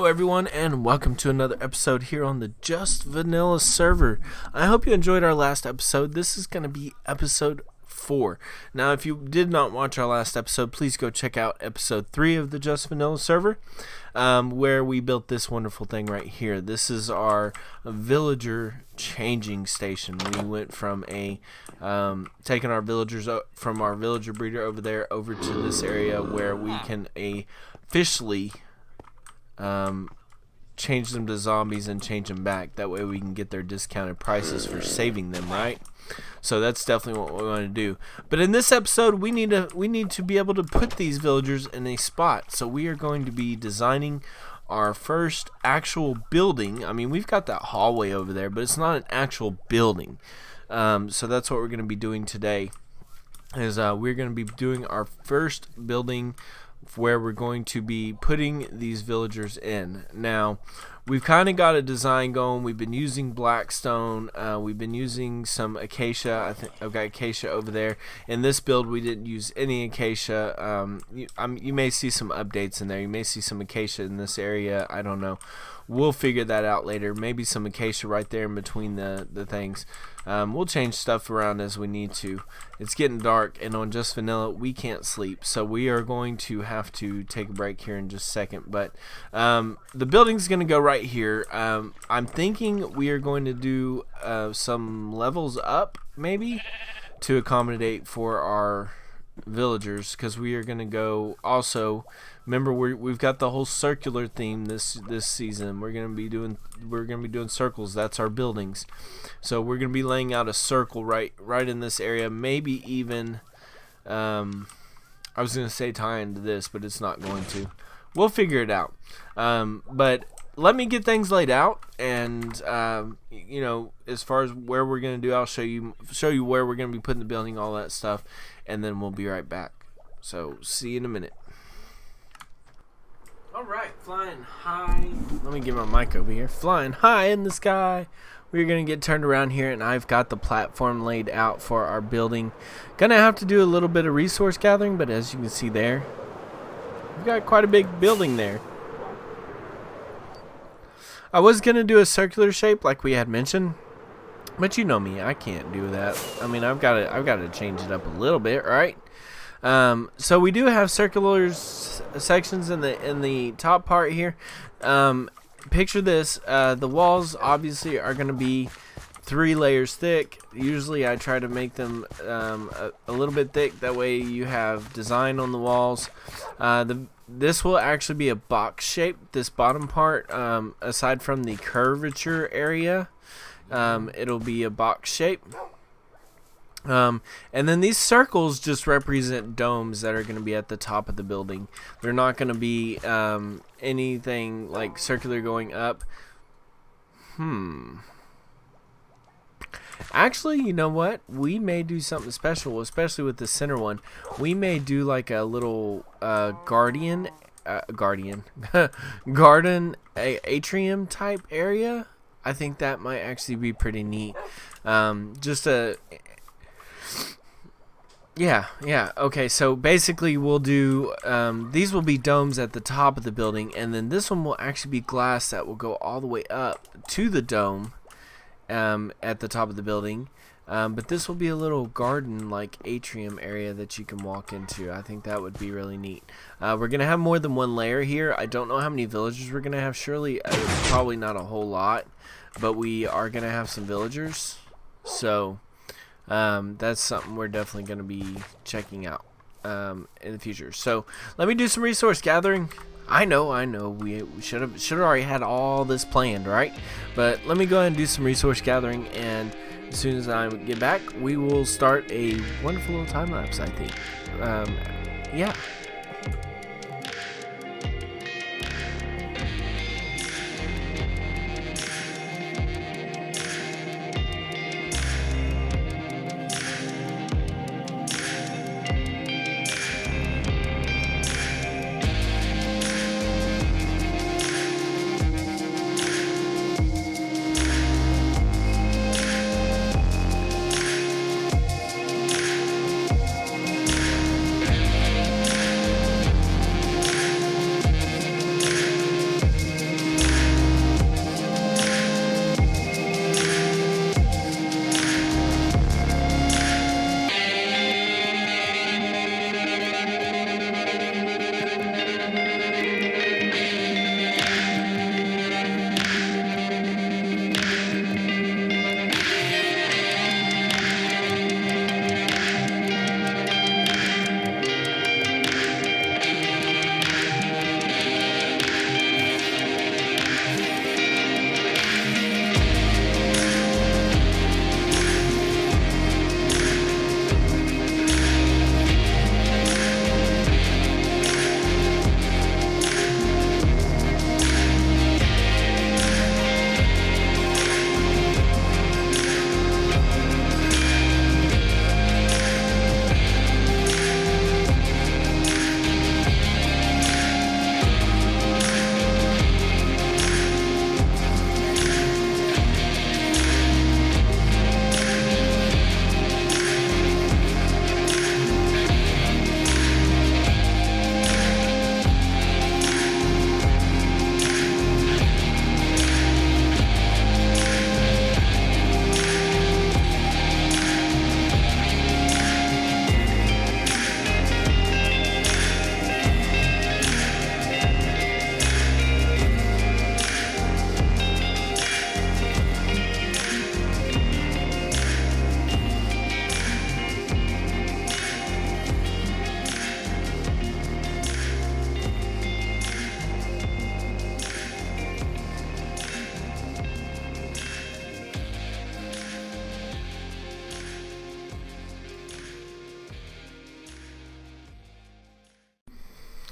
Hello everyone and welcome to another episode here on the Just Vanilla server. I hope you enjoyed our last episode. This is going to be episode 4. Now if you did not watch our last episode, please go check out episode 3 of the Just Vanilla server, where we built this wonderful thing right here. This is our villager changing station. We went from taking our villagers from our villager breeder over there over to this area where we can officially change them to zombies and change them back. That way we can get their discounted prices for saving them, right? So that's definitely what we want to do. But in this episode, we need to be able to put these villagers in a spot. So we are going to be designing our first actual building. I mean, we've got that hallway over there, but it's not an actual building. So that's what we're going to be doing today. Is we're going to be doing our first building where we're going to be putting these villagers in. Now, we've kind of got a design going. We've been using blackstone. We've been using some acacia. I think I've got acacia over there. In this build, we didn't use any acacia. You may see some updates in there. You may see some acacia in this area. I don't know. We'll figure that out later. Maybe some acacia right there in between the things. We'll change stuff around as we need to. It's getting dark, and on Just Vanilla, we can't sleep. So we are going to have to take a break here in just a second. But the building's going to go right here. I'm thinking we are going to do some levels up, maybe, to accommodate for our villagers, because we are going to go also. Remember, we've got the whole circular theme this season. We're going to be doing circles. That's our buildings. So we're going to be laying out a circle right in this area. Maybe even I was going to say tie into this, but it's not going to. We'll figure it out. But let me get things laid out, and you know, as far as where we're going to do, I'll show you where we're going to be putting the building, all that stuff, and then we'll be right back. So see you in a minute. Alright, flying high. Let me get my mic over here. Flying high in the sky. We're going to get turned around here, and I've got the platform laid out for our building. Gonna have to do a little bit of resource gathering, but as you can see there, we've got quite a big building there. I was going to do a circular shape like we had mentioned, but you know me, I can't do that. I mean, I've got to change it up a little bit, right? So we do have circular sections in the top part here. Picture this: the walls obviously are going to be 3 layers thick. Usually, I try to make them a little bit thick. That way, you have design on the walls. This will actually be a box shape. This bottom part, aside from the curvature area, it'll be a box shape. And then these circles just represent domes that are going to be at the top of the building. They're not going to be anything like circular going up. Actually, you know what? We may do something special, especially with the center one. We may do like a little garden atrium type area. I think that might actually be pretty neat. Yeah. Okay, so basically we'll do, these will be domes at the top of the building, and then this one will actually be glass that will go all the way up to the dome at the top of the building. But this will be a little garden-like atrium area that you can walk into. I think that would be really neat. We're going to have more than one layer here. I don't know how many villagers we're going to have. Surely, probably not a whole lot, but we are going to have some villagers. So that's something we're definitely going to be checking out in the future. So let me do some resource gathering. I know we should have already had all this planned, right? But let me go ahead and do some resource gathering, and as soon as I get back, we will start a wonderful little time lapse, I think. Yeah.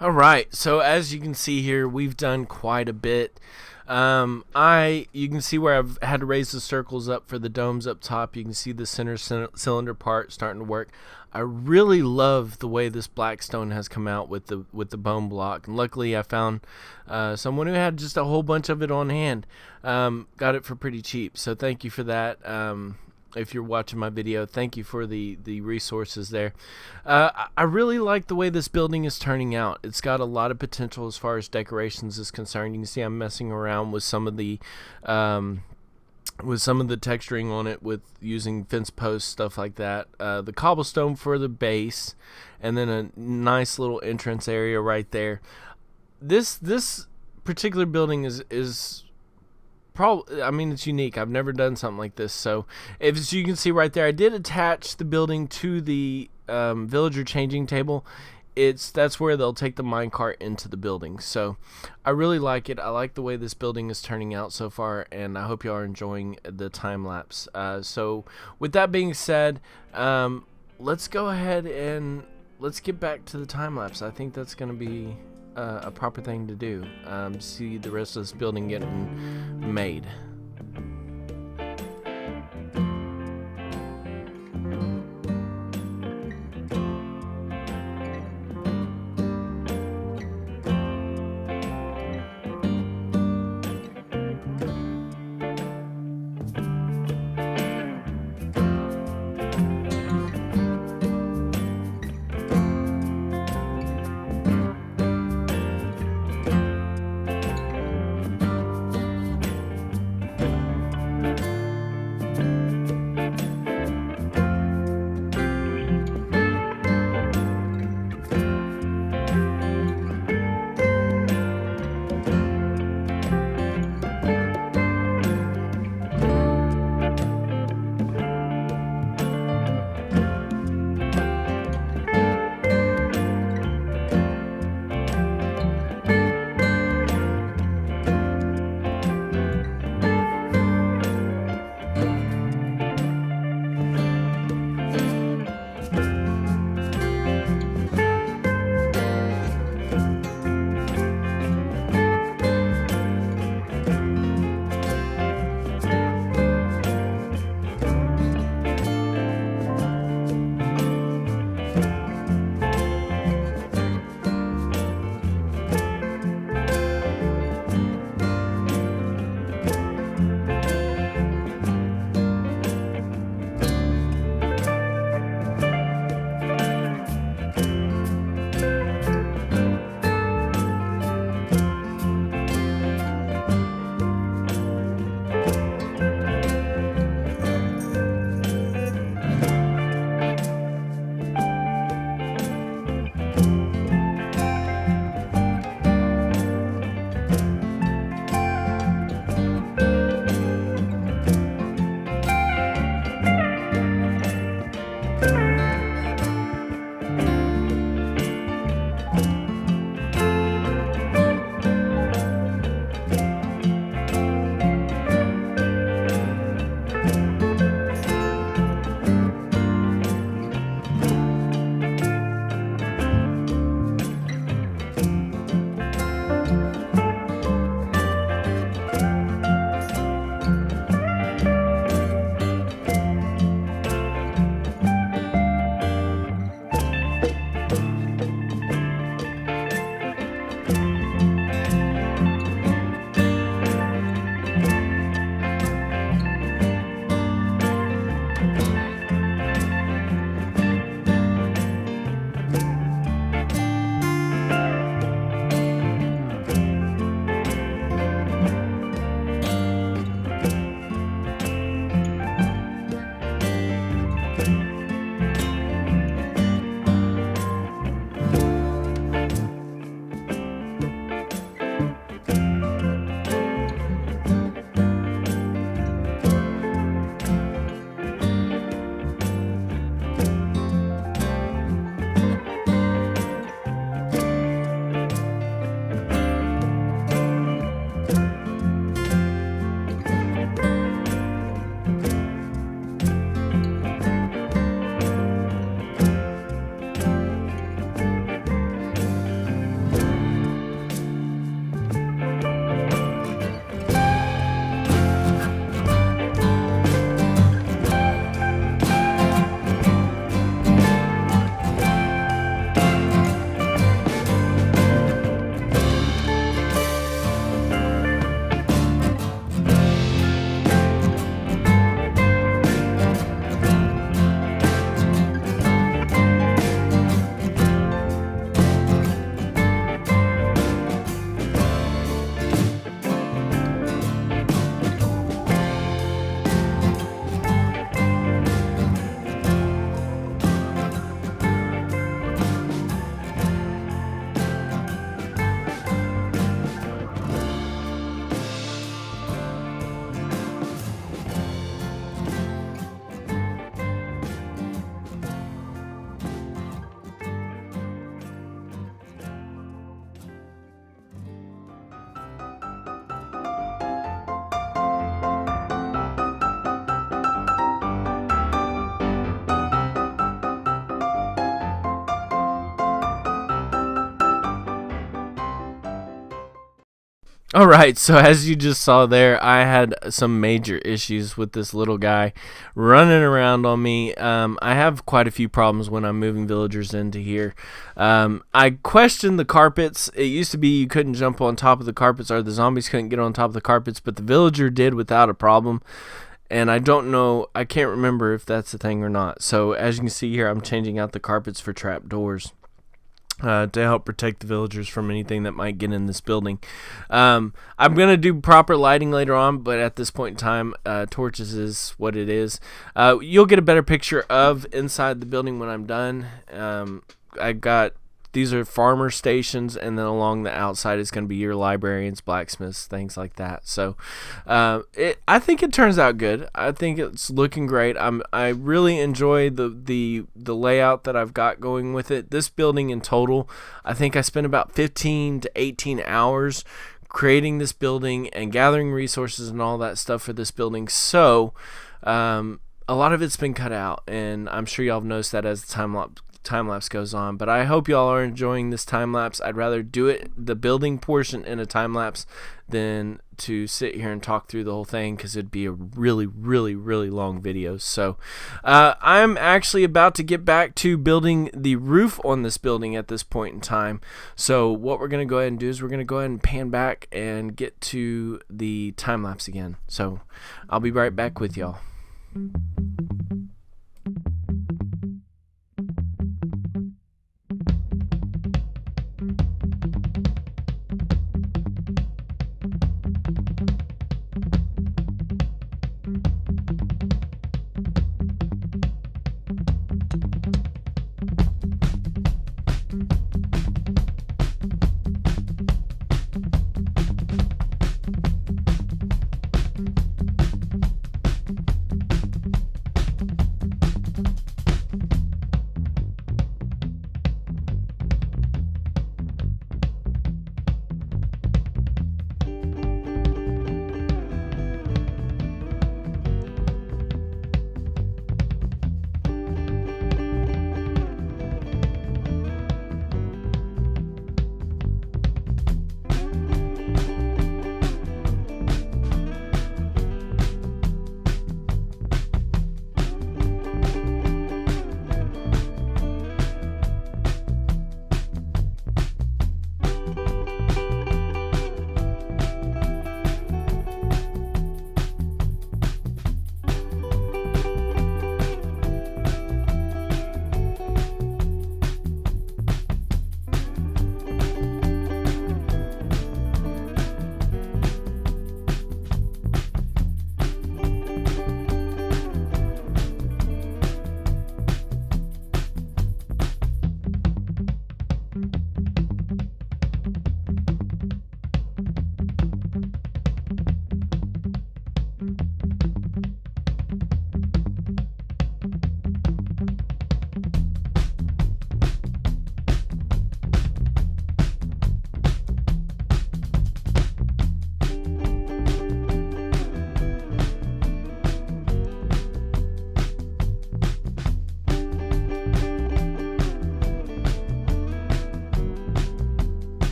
All right, so as you can see here, we've done quite a bit. You can see where I've had to raise the circles up for the domes up top. You can see the center cylinder part starting to work. I really love the way this Blackstone has come out with the bone block. And luckily, I found someone who had just a whole bunch of it on hand. Got it for pretty cheap, so thank you for that. If you're watching my video, thank you for the resources there. I really like the way this building is turning out. It's got a lot of potential as far as decorations is concerned. You can see I'm messing around with some of the texturing on it with using fence posts, stuff like that. The cobblestone for the base, and then a nice little entrance area right there. This particular building is probably, I mean, it's unique. I've never done something like this. So, as you can see right there, I did attach the building to the villager changing table. That's where they'll take the minecart into the building. So, I really like it. I like the way this building is turning out so far, and I hope you are enjoying the time lapse. So, with that being said, let's go ahead and let's get back to the time lapse. I think that's going to be a proper thing to do. See the rest of this building getting made. All right, so as you just saw there, I had some major issues with this little guy running around on me. I have quite a few problems when I'm moving villagers into here. I questioned the carpets. It used to be you couldn't jump on top of the carpets, or the zombies couldn't get on top of the carpets, but the villager did without a problem. And I don't know, I can't remember if that's a thing or not. So as you can see here, I'm changing out the carpets for trap doors. To help protect the villagers from anything that might get in this building. I'm going to do proper lighting later on, but at this point in time, torches is what it is. You'll get a better picture of inside the building when I'm done. These are farmer stations, and then along the outside is going to be your librarians, blacksmiths, things like that. So I think it turns out good. I think it's looking great. I really enjoy the layout that I've got going with it. This building in total, I think I spent about 15 to 18 hours creating this building and gathering resources and all that stuff for this building. So a lot of it's been cut out, and I'm sure y'all have noticed that as the time lapse goes on, but I hope y'all are enjoying this time lapse. I'd rather do the building portion in a time lapse than to sit here and talk through the whole thing, because it'd be a really long video. So I'm actually about to get back to building the roof on this building at this point in time. So what we're going to go ahead and do is we're going to go ahead and pan back and get to the time lapse again. So I'll be right back with y'all.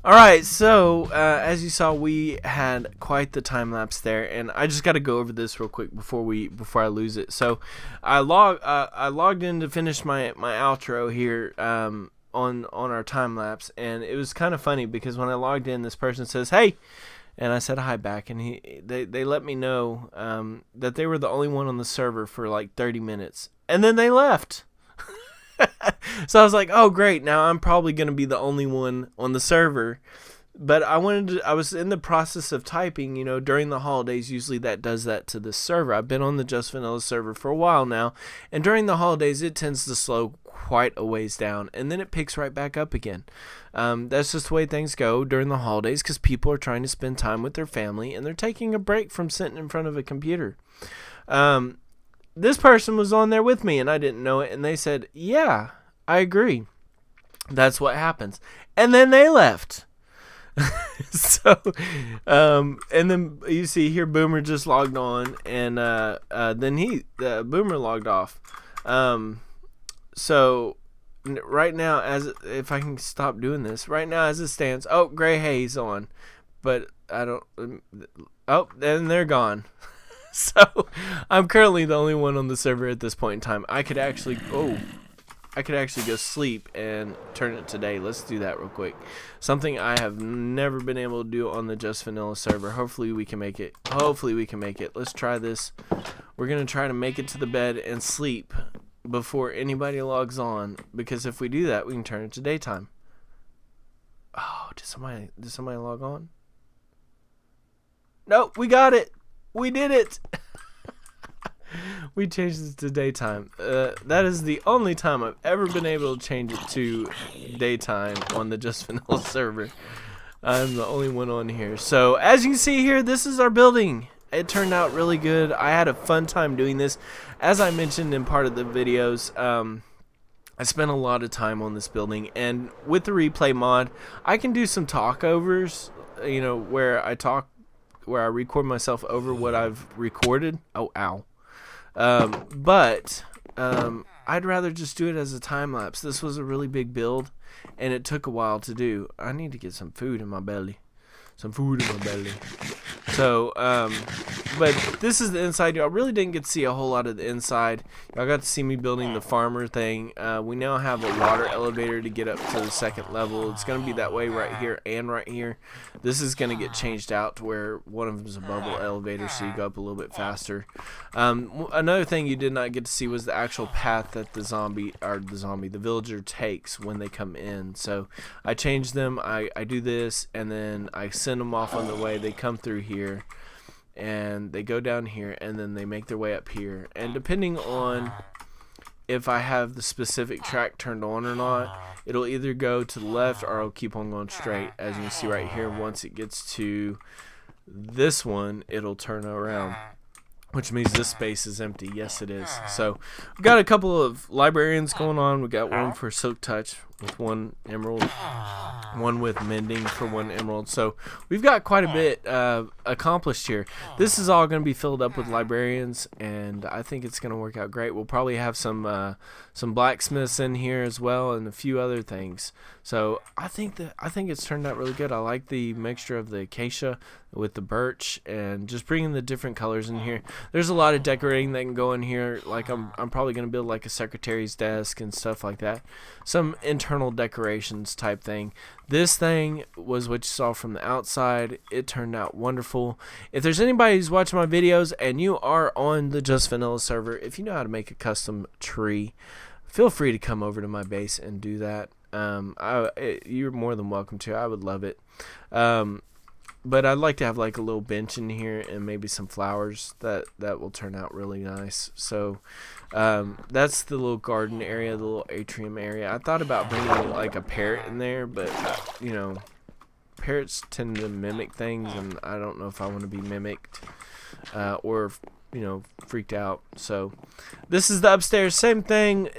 All right, so as you saw, we had quite the time lapse there, and I just got to go over this real quick before I lose it. So I logged in to finish my outro here on our time lapse, and it was kind of funny because when I logged in, this person says, "Hey," and I said hi back, and they let me know that they were the only one on the server for like 30 minutes, and then they left. So I was like, oh great, now I'm probably going to be the only one on the server. But I was in the process of typing, during the holidays. Usually that does that to the server. I've been on the Just Vanilla server for a while now, and during the holidays it tends to slow quite a ways down, and then it picks right back up again. That's just the way things go during the holidays, because people are trying to spend time with their family and they're taking a break from sitting in front of a computer. This person was on there with me and I didn't know it, and they said, yeah, I agree, that's what happens. And then they left. So and then you see here Boomer just logged on, and then Boomer logged off. So right now, if I can stop doing this right now as it stands, Gray Haze on, but I don't, and they're gone. So I'm currently the only one on the server at this point in time. I could actually go sleep and turn it to day. Let's do that real quick. Something I have never been able to do on the Just Vanilla server. Hopefully we can make it. Let's try this. We're going to try to make it to the bed and sleep before anybody logs on, because if we do that, we can turn it to daytime. Oh, did somebody log on? Nope, we got it. We did it. We changed it to daytime. That is the only time I've ever been able to change it to daytime on the Just Vanilla server. I'm the only one on here. So as you can see here, this is our building. It turned out really good. I had a fun time doing this. As I mentioned in part of the videos, I spent a lot of time on this building, and with the replay mod, I can do some talkovers, where I record myself over what I've recorded. Oh, ow. But I'd rather just do it as a time lapse. This was a really big build, and it took a while to do. I need to get some food in my belly. So, but this is the inside. Y'all really didn't get to see a whole lot of the inside. Y'all got to see me building the farmer thing. We now have a water elevator to get up to the second level. It's going to be that way right here and right here. This is going to get changed out to where one of them is a bubble elevator, so you go up a little bit faster. Another thing you did not get to see was the actual path that the villager takes when they come in. So I changed them. I do this, and then I send them off on the way. They come through here, and they go down here, and then they make their way up here. And depending on if I have the specific track turned on or not, it'll either go to the left or I'll keep on going straight. As you can see right here, once it gets to this one, it'll turn around, which means this space is empty. Yes, it is. So we've got a couple of librarians going on. We got one for Silk Touch with 1 emerald, one with mending for 1 emerald. So we've got quite a bit accomplished here. This is all going to be filled up with librarians, and I think it's going to work out great. We'll probably have some blacksmiths in here as well, and a few other things. So I think it's turned out really good. I like the mixture of the acacia with the birch, and just bringing the different colors in here. There's a lot of decorating that can go in here. Like I'm probably going to build like a secretary's desk and stuff like that. Some internal decorations type thing. This thing was what you saw from the outside. It turned out wonderful. If there's anybody who's watching my videos and you are on the Just Vanilla server, if you know how to make a custom tree, feel free to come over to my base and do that. You're more than welcome to. I would love it. But I'd like to have like a little bench in here and maybe some flowers that will turn out really nice. So that's the little garden area, the little atrium area. I thought about bringing like a parrot in there, but parrots tend to mimic things, and I don't know if I want to be mimicked or freaked out. So this is the upstairs. Same thing.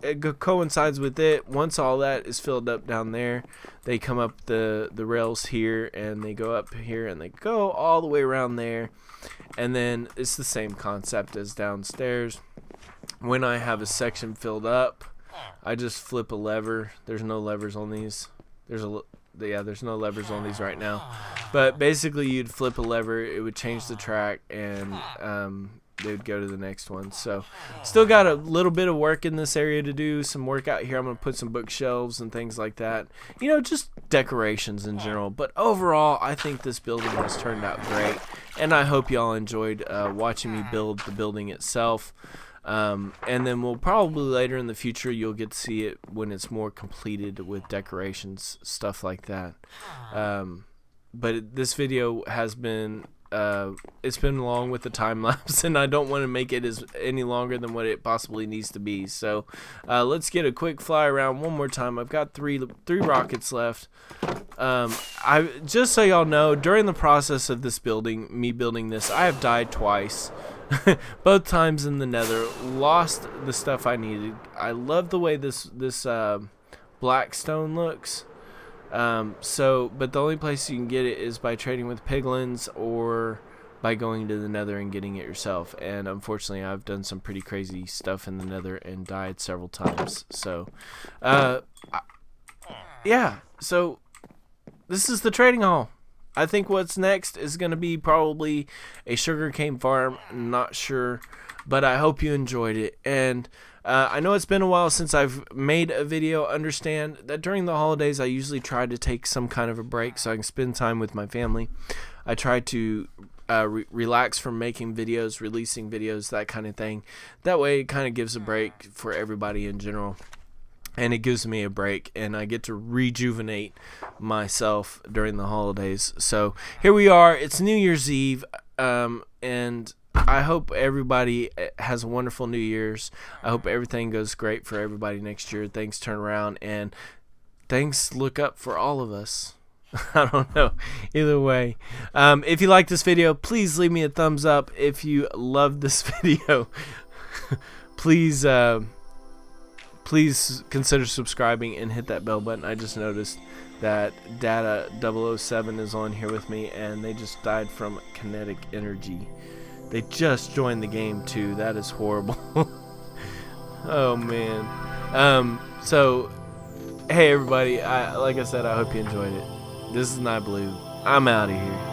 It coincides with it. Once all that is filled up down there, they come up the rails here, and they go up here, and they go all the way around there. And then it's the same concept as downstairs. When I have a section filled up, I just flip a lever. There's no levers on these. There's no levers on these right now, but basically you'd flip a lever, it would change the track, and they would go to the next one. So still got a little bit of work in this area to do, some work out here. I'm going to put some bookshelves and things like that, just decorations in general. But overall, I think this building has turned out great, and I hope y'all enjoyed watching me build the building itself. And then we'll probably later in the future you'll get to see it when it's more completed with decorations, stuff like that. But this video has been it's been long with the time lapse, and I don't want to make it any longer than what it possibly needs to be. So let's get a quick fly around one more time. I've got three rockets left. I just so y'all know, during the process of me building this, I have died twice. Both times in the nether, lost the stuff I needed. I love the way this black stone looks. But the only place you can get it is by trading with piglins or by going to the nether and getting it yourself. And unfortunately, I've done some pretty crazy stuff in the nether and died several times. So, yeah. So, this is the trading hall. I think what's next is going to be probably a sugarcane farm. Not sure, but I hope you enjoyed it. And I know it's been a while since I've made a video. Understand that during the holidays I usually try to take some kind of a break so I can spend time with my family. I try to relax from making videos, releasing videos, that kind of thing. That way it kind of gives a break for everybody in general. And it gives me a break, and I get to rejuvenate myself during the holidays. So here we are. It's New Year's Eve, and I hope everybody has a wonderful New Year's. I hope everything goes great for everybody next year. Things turn around, and things look up for all of us. I don't know. Either way, if you like this video, please leave me a thumbs up. If you love this video, please consider subscribing and hit that bell button. I just noticed that Data 007 is on here with me, and they just died from kinetic energy. They just joined the game too. That is horrible. Oh man. So hey everybody, like I said, I hope you enjoyed it. This is Nieblue. I'm out of here.